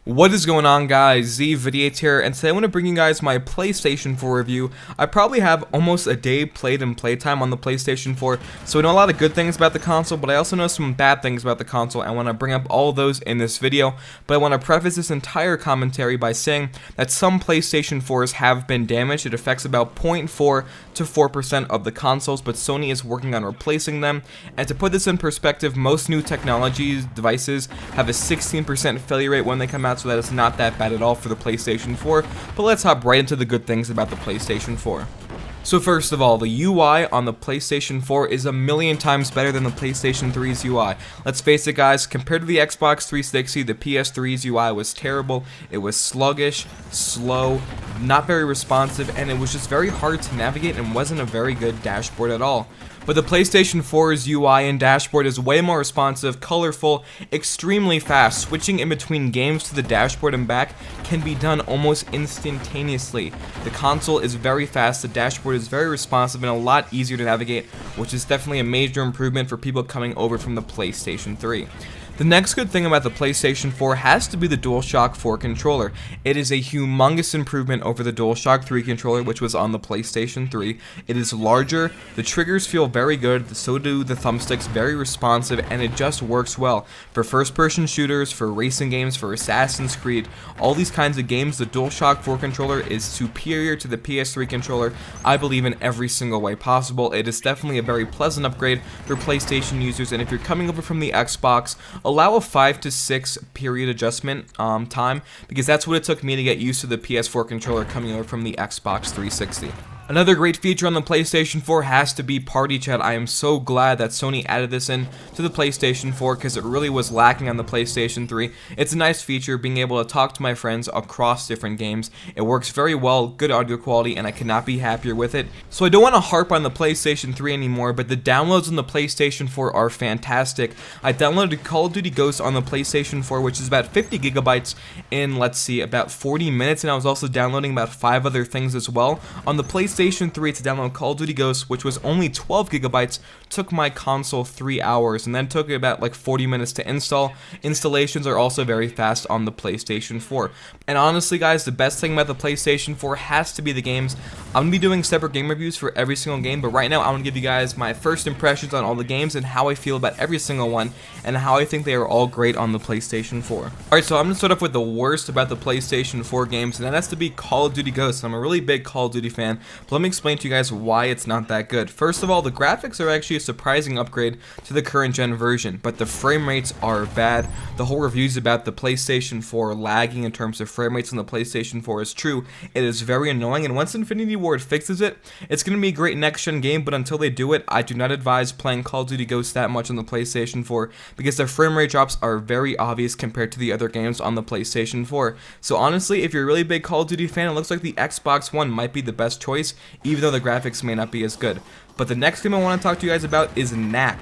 What is going on, guys? Z88 here, and today I want to bring you guys my PlayStation 4 review. I probably have almost a day played in playtime on the PlayStation 4, so I know a lot of good things about the console, but I also know some bad things about the console. I want to bring up all of those in this video, but I want to preface this entire commentary by saying that some PlayStation 4s have been damaged. It affects about 0.4 to 4% of the consoles, but Sony is working on replacing them. And to put this in perspective, most new technology devices have a 16% failure rate when they come out, so that is not that bad at all for the PlayStation 4, but let's hop right into the good things about the PlayStation 4. So first of all, the UI on the PlayStation 4 is a million times better than the PlayStation 3's UI. Let's face it, guys, compared to the Xbox 360, the PS3's UI was terrible. It was sluggish, slow, not very responsive, and it was just very hard to navigate and wasn't a very good dashboard at all. But the PlayStation 4's UI and dashboard is way more responsive, colorful, extremely fast. Switching in between games to the dashboard and back can be done almost instantaneously. The console is very fast, the dashboard is very responsive, and a lot easier to navigate, which is definitely a major improvement for people coming over from the PlayStation 3. The next good thing about the PlayStation 4 has to be the DualShock 4 controller. It is a humongous improvement over the DualShock 3 controller, which was on the PlayStation 3. It is larger, the triggers feel very good, so do the thumbsticks, very responsive, and it just works well. For first-person shooters, for racing games, for Assassin's Creed, all these kinds of games, the DualShock 4 controller is superior to the PS3 controller, I believe, in every single way possible. It is definitely a very pleasant upgrade for PlayStation users, and if you're coming over from the Xbox, allow a 5 to 6 period adjustment time, because that's what it took me to get used to the PS4 controller coming over from the Xbox 360. Another great feature on the PlayStation 4 has to be Party Chat. I am so glad that Sony added this in to the PlayStation 4 because it really was lacking on the PlayStation 3. It's a nice feature, being able to talk to my friends across different games. It works very well, good audio quality, and I could not be happier with it. So I don't want to harp on the PlayStation 3 anymore, but the downloads on the PlayStation 4 are fantastic. I downloaded Call of Duty Ghosts on the PlayStation 4, which is about 50 gigabytes in, let's see, about 40 minutes, and I was also downloading about 5 other things as well. On the PlayStation 3 to download Call of Duty Ghosts, which was only 12 gigabytes, took my console 3 hours, and then took about like 40 minutes to install. Installations are also very fast on the PlayStation 4. And honestly, guys, the best thing about the PlayStation 4 has to be the games. I'm going to be doing separate game reviews for every single game, but right now I want to give you guys my first impressions on all the games and how I feel about every single one, and how I think they are all great on the PlayStation 4. Alright, so I'm going to start off with the worst about the PlayStation 4 games, and that has to be Call of Duty Ghosts. I'm a really big Call of Duty fan, but let me explain to you guys why it's not that good. First of all, the graphics are actually a surprising upgrade to the current gen version, but the frame rates are bad. The whole reviews about the PlayStation 4 lagging in terms of frame rates on the PlayStation 4 is true. It is very annoying, and once Infinity Ward fixes it, it's going to be a great next gen game, but until they do it, I do not advise playing Call of Duty Ghosts that much on the PlayStation 4 because the frame rate drops are very obvious compared to the other games on the PlayStation 4. So honestly, if you're a really big Call of Duty fan, it looks like the Xbox One might be the best choice, even though the graphics may not be as good. But the next game I want to talk to you guys about is Knack.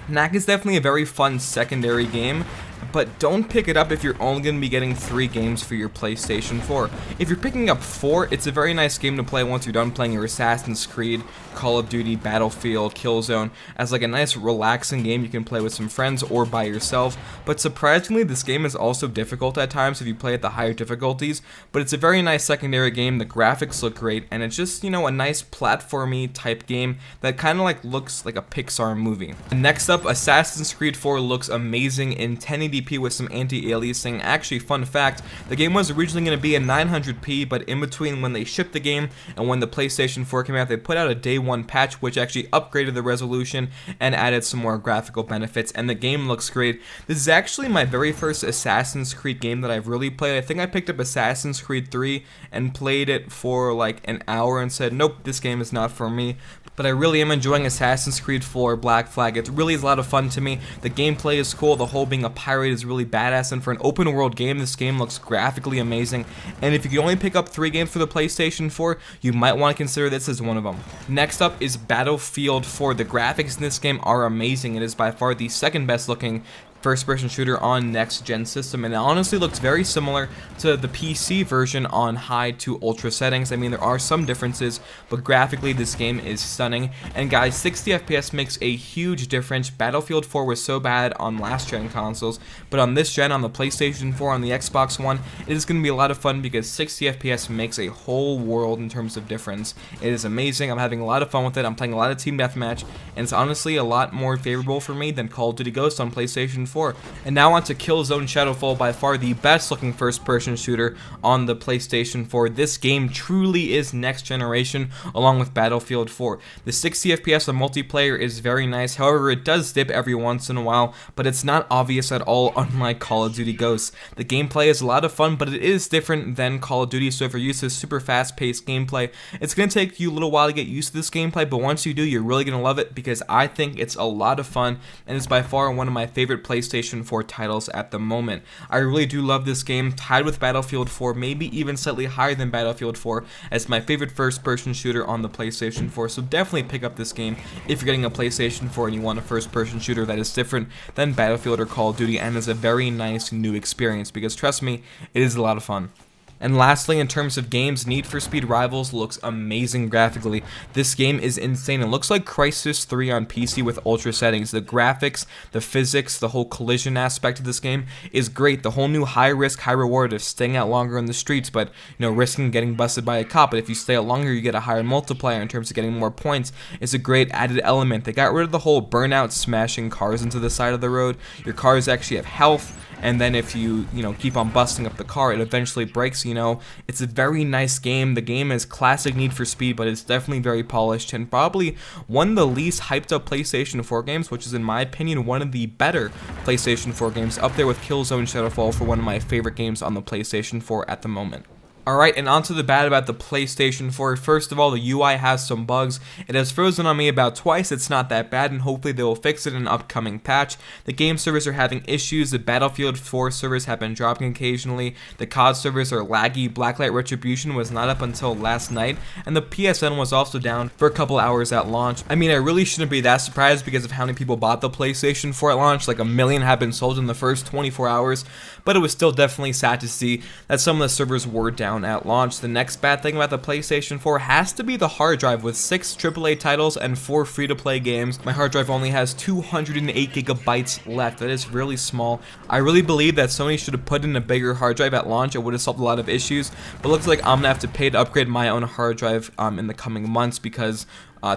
Knack is definitely a very fun secondary game, but don't pick it up if you're only going to be getting 3 games for your PlayStation 4. If you're picking up 4, it's a very nice game to play once you're done playing your Assassin's Creed, Call of Duty, Battlefield, Killzone, as like a nice relaxing game you can play with some friends or by yourself. But surprisingly, this game is also difficult at times if you play at the higher difficulties, but it's a very nice secondary game. The graphics look great, and it's just, you know, a nice platformy type game that kind of like looks like a Pixar movie. And next up, Assassin's Creed 4 looks amazing in 1080p with some anti-aliasing. Actually, fun fact, the game was originally going to be in 900p, but in between when they shipped the game and when the PlayStation 4 came out, they put out a day one patch which actually upgraded the resolution and added some more graphical benefits, and the game looks great. This is actually my very first Assassin's Creed game that I've really played. I think I picked up Assassin's Creed 3 and played it for like an hour and said, nope, this game is not for me. But I really am enjoying Assassin's Creed 4 Black Flag. It really is a lot of fun to me. The gameplay is cool, the whole being a pirate is really badass, and for an open world game, this game looks graphically amazing. And if you can only pick up 3 games for the PlayStation 4, you might want to consider this as one of them. Next up is Battlefield 4. The graphics in this game are amazing. It is by far the second best looking first-person shooter on next-gen system, and it honestly looks very similar to the PC version on high to ultra settings. I mean, there are some differences, but graphically this game is stunning. And guys, 60 FPS makes a huge difference. Battlefield 4 was so bad on last-gen consoles, but on this gen, on the PlayStation 4, on the Xbox One, it is going to be a lot of fun because 60 FPS makes a whole world in terms of difference. It is amazing. I'm having a lot of fun with it. I'm playing a lot of Team Deathmatch, and it's honestly a lot more favorable for me than Call of Duty Ghosts on PlayStation 4. And now on to Killzone Shadowfall, by far the best looking first-person shooter on the PlayStation 4. This game truly is next generation along with Battlefield 4. The 60 FPS of multiplayer is very nice, however it does dip every once in a while, but it's not obvious at all, unlike Call of Duty Ghosts. The gameplay is a lot of fun, but it is different than Call of Duty, so if you're used to super fast-paced gameplay, it's going to take you a little while to get used to this gameplay, but once you do, you're really going to love it because I think it's a lot of fun, and it's by far one of my favorite PlayStation 4 titles at the moment. I really do love this game, tied with Battlefield 4, maybe even slightly higher than Battlefield 4 as my favorite first-person shooter on the PlayStation 4, so definitely pick up this game if you're getting a PlayStation 4 and you want a first-person shooter that is different than Battlefield or Call of Duty and is a very nice new experience, because trust me, it is a lot of fun. And lastly, in terms of games, Need for Speed Rivals looks amazing graphically. This game is insane. It looks like Crysis 3 on PC with ultra settings. The graphics, the physics, the whole collision aspect of this game is great. The whole new high risk, high reward of staying out longer in the streets, but risking getting busted by a cop. But if you stay out longer, you get a higher multiplier in terms of getting more points. It's a great added element. They got rid of the whole burnout, smashing cars into the side of the road. Your cars actually have health, and then if you keep on busting up the car, it eventually breaks. It's a very nice game. The game is classic Need for Speed, but it's definitely very polished and probably one of the least hyped up PlayStation 4 games, which is in my opinion one of the better PlayStation 4 games, up there with Killzone Shadowfall for one of my favorite games on the PlayStation 4 at the moment. Alright, and on to the bad about the PlayStation 4. First of all, the UI has some bugs. It has frozen on me about twice. It's not that bad, and hopefully they will fix it in an upcoming patch. The game servers are having issues. The Battlefield 4 servers have been dropping occasionally. The COD servers are laggy. Blacklight Retribution was not up until last night, and the PSN was also down for a couple hours at launch. I mean, I really shouldn't be that surprised because of how many people bought the PlayStation 4 at launch. Like 1 million have been sold in the first 24 hours, but it was still definitely sad to see that some of the servers were down at launch. The next bad thing about the PlayStation 4 has to be the hard drive. With 6 AAA titles and 4 free-to-play games, my hard drive only has 208 gigabytes left. That is really small. I really believe that Sony should have put in a bigger hard drive at launch. It would have solved a lot of issues, but it looks like I'm gonna have to pay to upgrade my own hard drive in the coming months because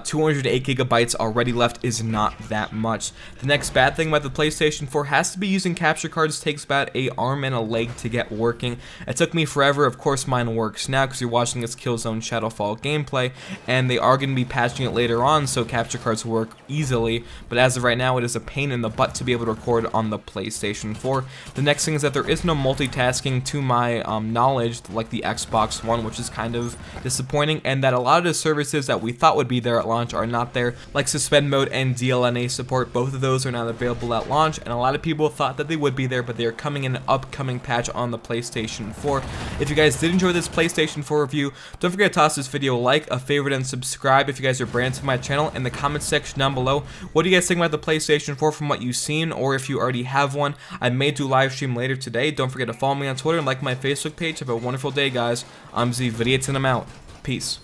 208 gigabytes already left is not that much. The next bad thing about the PlayStation 4 has to be using capture cards. It takes about an arm and a leg to get working. It took me forever. Of course mine works now because you're watching this Killzone Shadowfall gameplay, and they are going to be patching it later on so capture cards work easily, but as of right now it is a pain in the butt to be able to record on the PlayStation 4. The next thing is that there is no multitasking to my knowledge like the Xbox One, which is kind of disappointing, and that a lot of the services that we thought would be there at launch are not there, like suspend mode and DLNA support. Both of those are not available at launch, and a lot of people thought that they would be there, but they are coming in an upcoming patch on the PlayStation 4. If you guys did enjoy this PlayStation 4 review, don't forget to toss this video a like, a favorite, and subscribe if you guys are brand new to my channel. In the comment section down below, what do you guys think about the PlayStation 4 from what you've seen, or if you already have one? I may do live stream later today. Don't forget to follow me on Twitter and like my Facebook page. Have a wonderful day, guys. I'm Z Vidiots, and I'm out. Peace.